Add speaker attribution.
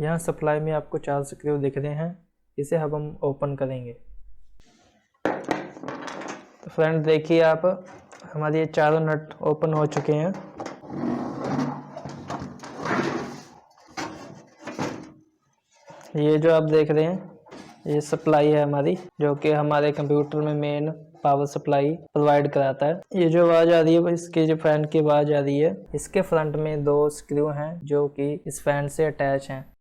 Speaker 1: यहाँ सप्लाई में आपको 4 स्क्रू दिख रहे हैं, इसे अब हम ओपन करेंगे। तो फ्रेंड देखिए आप, हमारे ये चारों नट ओपन हो चुके हैं। ये जो आप देख रहे हैं ये सप्लाई है हमारी, जो कि हमारे कंप्यूटर में मेन पावर सप्लाई प्रोवाइड कराता है। ये जो आवाज़ आ रही है वो इसके जो फैन की आवाज़ आ रही है। इसके फ्रंट में 2 स्क्रू हैं जो कि इस फैन से अटैच हैं।